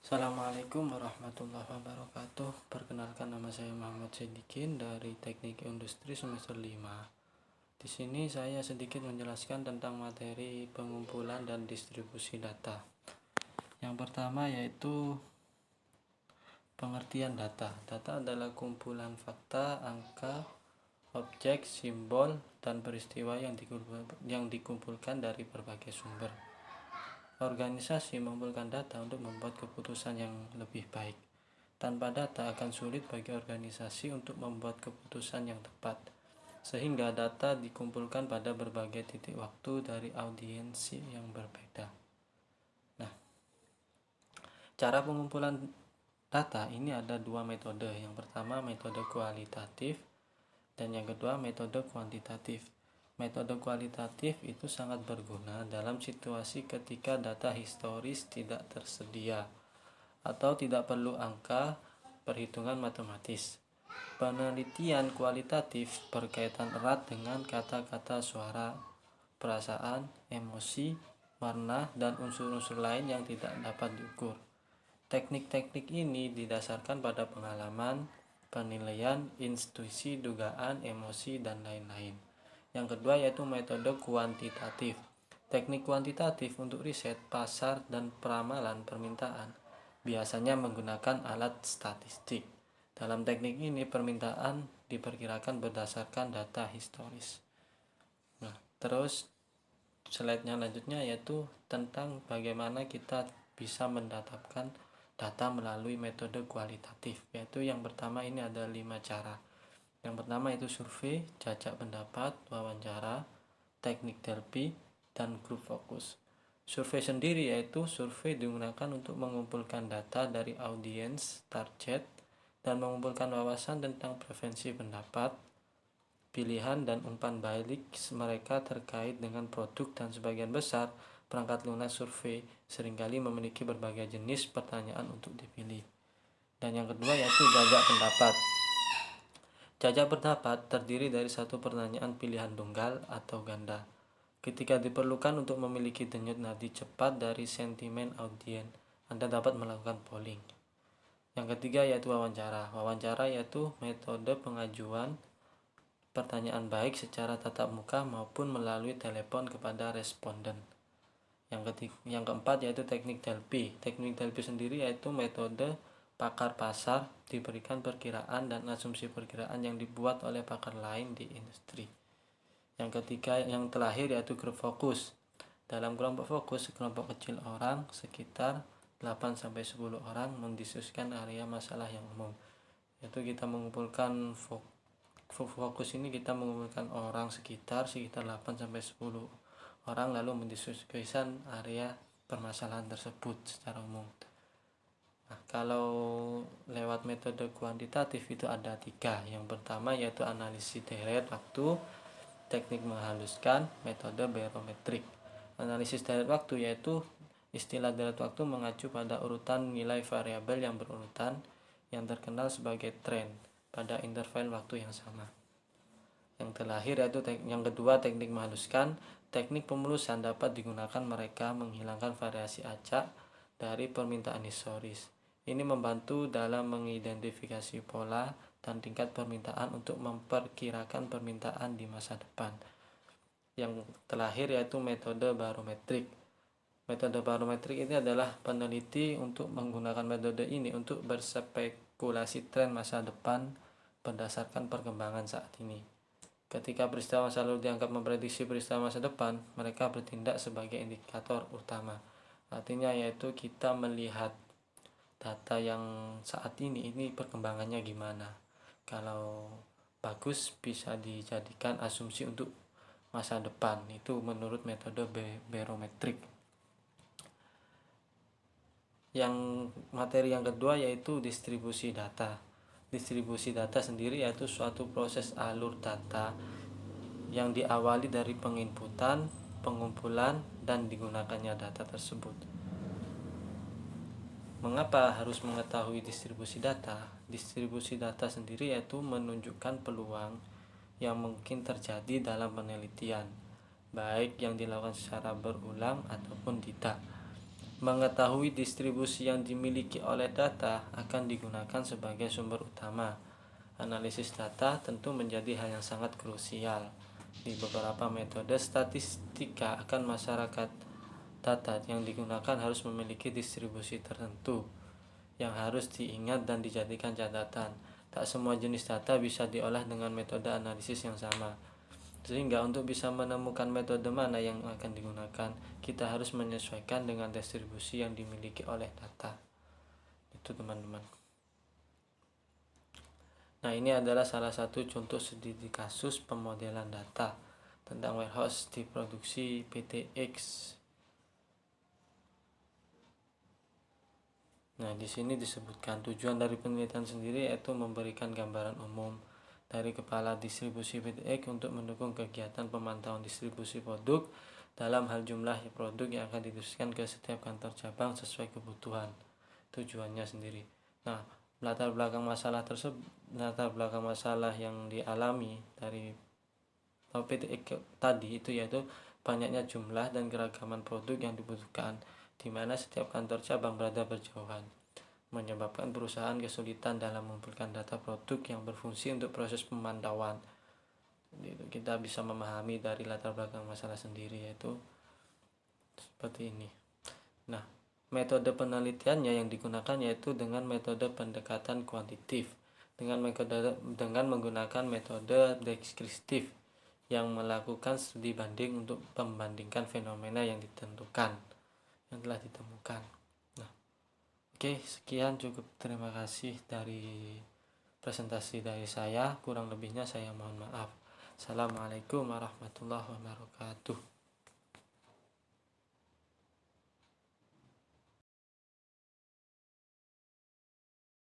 Assalamualaikum warahmatullahi wabarakatuh. Perkenalkan, nama saya Muhammad Sedikin dari Teknik Industri semester 5. Di sini saya sedikit menjelaskan tentang materi pengumpulan dan distribusi data. Yang pertama yaitu pengertian data. Data adalah kumpulan fakta, angka, objek, simbol, dan peristiwa yang dikumpulkan dari berbagai sumber. Organisasi mengumpulkan data untuk membuat keputusan yang lebih baik. Tanpa data akan sulit bagi organisasi untuk membuat keputusan yang tepat, sehingga data dikumpulkan pada berbagai titik waktu dari audiensi yang berbeda. Nah, cara pengumpulan data ini ada dua metode. Yang pertama metode kualitatif dan yang kedua metode kuantitatif. Metode kualitatif itu sangat berguna dalam situasi ketika data historis tidak tersedia atau tidak perlu angka perhitungan matematis. Penelitian kualitatif berkaitan erat dengan kata-kata, suara, perasaan, emosi, warna, dan unsur-unsur lain yang tidak dapat diukur. Teknik-teknik ini didasarkan pada pengalaman, penilaian, intuisi, dugaan, emosi, dan lain-lain. Yang kedua yaitu metode kuantitatif. Teknik kuantitatif untuk riset pasar dan peramalan permintaan biasanya menggunakan alat statistik. Dalam teknik ini permintaan diperkirakan berdasarkan data historis. Nah, terus slide-nya lanjutnya yaitu tentang bagaimana kita bisa mendatangkan data melalui metode kualitatif. Yaitu yang pertama ini ada 5 cara. Yang pertama itu survei, jajak pendapat, wawancara, teknik Delphi, dan grup fokus. Survei sendiri yaitu survei digunakan untuk mengumpulkan data dari audiens target dan mengumpulkan wawasan tentang preferensi pendapat, pilihan, dan umpan balik mereka terkait dengan produk, dan sebagian besar perangkat lunak survei seringkali memiliki berbagai jenis pertanyaan untuk dipilih. Dan yang kedua yaitu jajak pendapat. Jajak pendapat terdiri dari satu pertanyaan pilihan tunggal atau ganda. Ketika diperlukan untuk memiliki denyut nadi cepat dari sentimen audien, Anda dapat melakukan polling. Yang ketiga yaitu wawancara. Wawancara yaitu metode pengajuan pertanyaan baik secara tatap muka maupun melalui telepon kepada responden. Yang keempat yaitu teknik Delphi. Teknik Delphi sendiri yaitu metode pakar pasar diberikan perkiraan dan asumsi perkiraan yang dibuat oleh pakar lain di industri. Yang ketiga, yang terakhir yaitu grup fokus. Dalam kelompok fokus, sekelompok kecil orang sekitar 8-10 orang mendiskusikan area masalah yang umum. Yaitu kita mengumpulkan fokus ini kita mengumpulkan orang sekitar 8-10 orang lalu mendiskusikan area permasalahan tersebut secara umum. Nah, kalau lewat metode kuantitatif itu ada 3. Yang pertama yaitu analisis deret waktu, teknik menghaluskan, metode barometrik. Analisis deret waktu yaitu istilah deret waktu mengacu pada urutan nilai variabel yang berurutan yang terkenal sebagai tren pada interval waktu yang sama. Yang terakhir yaitu yang kedua teknik menghaluskan. Teknik pemulusan dapat digunakan mereka menghilangkan variasi acak dari permintaan historis. Ini membantu dalam mengidentifikasi pola dan tingkat permintaan untuk memperkirakan permintaan di masa depan. Yang terakhir yaitu metode barometrik. Metode barometrik ini adalah peneliti untuk menggunakan metode ini untuk berspekulasi tren masa depan berdasarkan perkembangan saat ini. Ketika peristiwa masa lalu dianggap memprediksi peristiwa masa depan, mereka bertindak sebagai indikator utama. Artinya yaitu kita melihat data yang saat ini perkembangannya gimana. Kalau bagus bisa dijadikan asumsi untuk masa depan, itu menurut metode barometrik. Yang materi yang kedua yaitu distribusi data. Distribusi data sendiri yaitu suatu proses alur data yang diawali dari penginputan, pengumpulan, dan digunakannya data tersebut. Mengapa harus mengetahui distribusi data? Distribusi data sendiri yaitu menunjukkan peluang yang mungkin terjadi dalam penelitian, baik yang dilakukan secara berulang ataupun tidak. Mengetahui distribusi yang dimiliki oleh data akan digunakan sebagai sumber utama. Analisis data tentu menjadi hal yang sangat krusial. Di beberapa metode statistika akan masyarakat, data yang digunakan harus memiliki distribusi tertentu yang harus diingat dan dijadikan catatan. Tak semua jenis data bisa diolah dengan metode analisis yang sama. Sehingga untuk bisa menemukan metode mana yang akan digunakan, kita harus menyesuaikan dengan distribusi yang dimiliki oleh data. Itu teman-teman. Nah, ini adalah salah satu contoh studi kasus pemodelan data tentang warehouse di produksi PT X. Nah, di sini disebutkan tujuan dari penelitian sendiri yaitu memberikan gambaran umum dari kepala distribusi PT X untuk mendukung kegiatan pemantauan distribusi produk dalam hal jumlah produk yang akan didistribusikan ke setiap kantor cabang sesuai kebutuhan. Tujuannya sendiri. Nah, latar belakang masalah yang dialami dari PT X tadi itu yaitu banyaknya jumlah dan keragaman produk yang dibutuhkan, di mana setiap kantor cabang berada berjauhan, menyebabkan perusahaan kesulitan dalam mengumpulkan data produk yang berfungsi untuk proses pemantauan. Kita bisa memahami dari latar belakang masalah sendiri yaitu seperti ini. Nah, metode penelitiannya yang digunakan yaitu dengan metode pendekatan kuantitatif, dengan menggunakan metode deskriptif yang melakukan studi banding untuk membandingkan fenomena yang telah ditemukan. Nah, oke, sekian cukup. Terima kasih dari presentasi dari saya. Kurang lebihnya saya mohon maaf. Assalamualaikum warahmatullahi wabarakatuh.